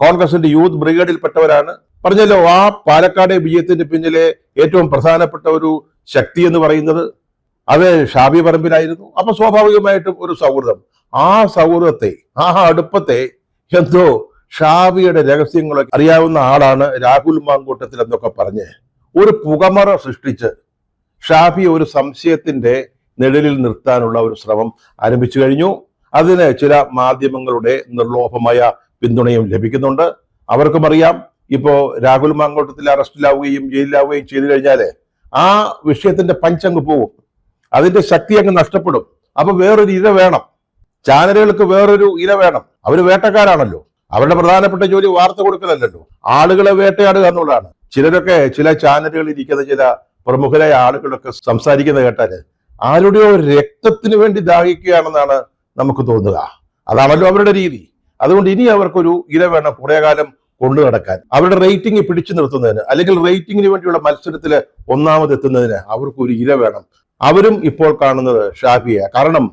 കോൺഗ്രസിന്റെ യൂത്ത് ബ്രിഗേഡിൽപ്പെട്ടവരാണ്. പറഞ്ഞല്ലോ, ആ പാലക്കാട് വിജയത്തിന്റെ പിന്നിലെ ഏറ്റവും പ്രധാനപ്പെട്ട ഒരു ശക്തി എന്ന് പറയുന്നത് അത് ഷാബി പറമ്പിലായിരുന്നു. അപ്പൊ സ്വാഭാവികമായിട്ടും ഒരു സൗഹൃദം, ആ സൗഹൃദത്തെ, ആ അടുപ്പത്തെ എന്തോ ഷാബിയുടെ രഹസ്യങ്ങളൊക്കെ അറിയാവുന്ന ആളാണ് രാഹുൽ മാങ്കൂട്ടത്തിൽ എന്നൊക്കെ പറഞ്ഞ് ഒരു പുകമറ സൃഷ്ടിച്ച് ഷാബി ഒരു സംശയത്തിന്റെ നിഴലിൽ നിർത്താനുള്ള ഒരു ശ്രമം ആരംഭിച്ചു കഴിഞ്ഞു. അതിന് ചില മാധ്യമങ്ങളുടെ നിർലോഭമായ പിന്തുണയും ലഭിക്കുന്നുണ്ട്. അവർക്കും അറിയാം, ഇപ്പോ രാഹുൽ മാങ്കൂട്ടത്തിൽ അറസ്റ്റിലാവുകയും ജയിലിലാവുകയും ചെയ്തു കഴിഞ്ഞാല് ആ വിഷയത്തിന്റെ പഞ്ചങ്ങ് പോകും, അതിന്റെ ശക്തി അങ്ങ് നഷ്ടപ്പെടും. അപ്പൊ വേറൊരു ഇര വേണം, ചാനലുകൾക്ക് വേറൊരു ഇര വേണം. അവര് വേട്ടക്കാരാണല്ലോ, അവരുടെ പ്രധാനപ്പെട്ട ജോലി വാർത്ത കൊടുക്കലല്ലോ, ആളുകളെ വേട്ടയാടുക എന്നുള്ളതാണ്. ചിലരൊക്കെ ചില ചാനലുകളിൽ ഇരിക്കുന്ന ചില പ്രമുഖരായ ആളുകളൊക്കെ സംസാരിക്കുന്നത് കേട്ടാല് ആരുടെയോ രക്തത്തിന് വേണ്ടി ദാഹിക്കുകയാണെന്നാണ് നമുക്ക് തോന്നുക. അതാണല്ലോ അവരുടെ രീതി. അതുകൊണ്ട് ഇനി അവർക്കൊരു ഇര വേണം കുറെ കാലം കൊണ്ടു നടക്കാൻ. അവരുടെ റേറ്റിംഗ് പിടിച്ചു നിർത്തുന്നതിന്, അല്ലെങ്കിൽ റേറ്റിംഗിന് വേണ്ടിയുള്ള മത്സരത്തിൽ ഒന്നാമതെത്തുന്നതിന് അവർക്കൊരു ഇര വേണം. അവരും ഇപ്പോൾ കാണുന്നത് ഷാഫിയെ. കാരണം